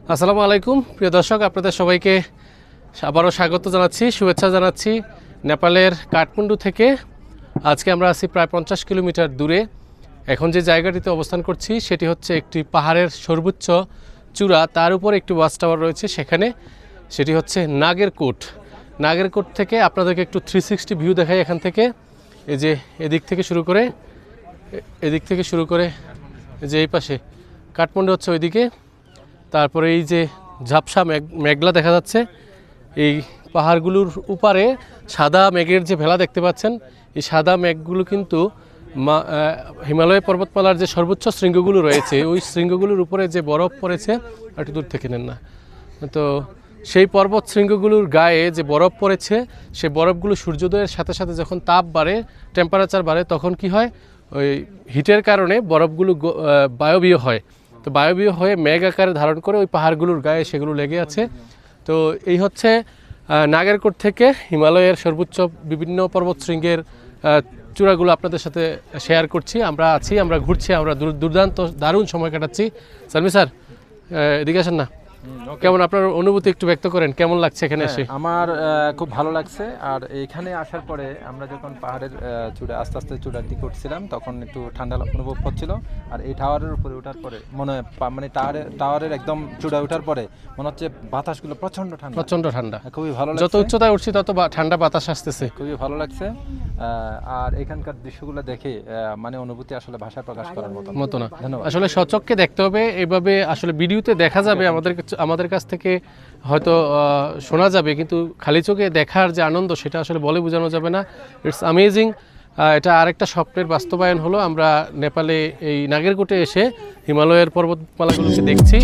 আসসালামু আলাইকুম প্রিয় দর্শক, আপনাদের সবাইকে আবারও স্বাগত জানাচ্ছি, শুভেচ্ছা জানাচ্ছি নেপালের কাঠমান্ডু থেকে। আজকে আমরা আছি প্রায় 50 কিলোমিটার দূরে। এখন যে জায়গাটিতে অবস্থান করছি সেটি হচ্ছে একটি পাহাড়ের সর্বোচ্চ চূড়া, তার উপর একটি ওয়াচ টাওয়ার রয়েছে সেখানে। সেটি হচ্ছে নাগেরকোট। নাগেরকোট থেকে আপনাদেরকে একটু 360 ভিউ দেখাই এখান থেকে। এই যে এদিক থেকে শুরু করে যে এই পাশে কাঠমান্ডু হচ্ছে ওইদিকে, তারপরে এই যে ঝাপসা মেঘলা দেখা যাচ্ছে। এই পাহাড়গুলোর উপারে সাদা মেঘের যে ভেলা দেখতে পাচ্ছেন, এই সাদা মেঘগুলো কিন্তু হিমালয় পর্বতমালার যে সর্বোচ্চ শৃঙ্গগুলো রয়েছে ওই শৃঙ্গগুলোর উপরে যে বরফ পড়েছে, একটু দূর থেকে নেন না তো, সেই পর্বত শৃঙ্গগুলোর গায়ে যে বরফ পড়েছে সেই বরফগুলো সূর্যোদয়ের সাথে সাথে যখন তাপ বাড়ে, টেম্পারেচার বাড়ে, তখন কি হয়, ওই হিটের কারণে বরফগুলো বায়বীয় হয়। তো বায়বীয় হয়ে মেঘ আকারে ধারণ করে ওই পাহাড়গুলোর গায়ে সেগুলো লেগে আছে। তো এই হচ্ছে নাগেরকোট থেকে হিমালয়ের সর্বোচ্চ বিভিন্ন পর্বতশৃঙ্গের চূড়াগুলো আপনাদের সাথে শেয়ার করছি। আমরা ঘুরছি, আমরা দুর্দান্ত দারুণ সময় কাটাচ্ছি। সালমি স্যার, এদিকে আসেন না, কেমন আপনার অনুভূতি একটু ব্যক্ত করেন, কেমন লাগছে এখানে এসে? আমার খুব ভালো লাগছে। আর এখানে আসার পরে আমরা যখন পাহাড়ের চূড়া আস্তে আস্তে চূড়ার দিকে উঠছিলাম তখন একটু ঠান্ডা অনুভব হচ্ছিল। আর এই টাওয়ারের উপরে ওঠার পরে মানে টাওয়ারের একদম চূড়া ওঠার পরে মনে হচ্ছে বাতাসগুলো প্রচন্ড ঠান্ডা, খুবই ভালো লাগছে। যত উচ্চতায় উঠছি তত ঠান্ডা বাতাস আসতেছে, খুবই ভালো লাগছে। আর এখানকার দৃশ্যগুলো দেখে মানে অনুভূতি আসলে ভাষায় প্রকাশ করার মতো না। আসলে সচক্ষে দেখতে হবে, এভাবে আসলে ভিডিওতে দেখা যাবে, আমাদের কাছ থেকে হয়তো শোনা যাবে, কিন্তু খালি চোখে দেখার যে আনন্দ সেটা আসলে বলে বোঝানো যাবে না। It's amazing. এটা আরেকটা স্বপ্নের বাস্তবায়ন হলো। আমরা নেপালে এই নাগেরকোটে এসে হিমালয়ের পর্বতমালাগুলোকে দেখছি।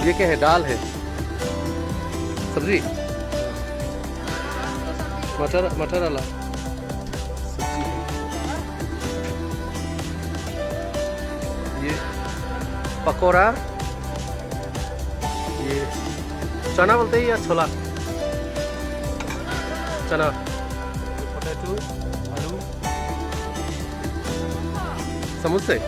ये क्या है? दाल है, सब्जी, मटर वाला सब्जी है। ये पकौड़ा, ये चना बोलते हैं या छोला? चना, पोटैटो, आलू, समोसे।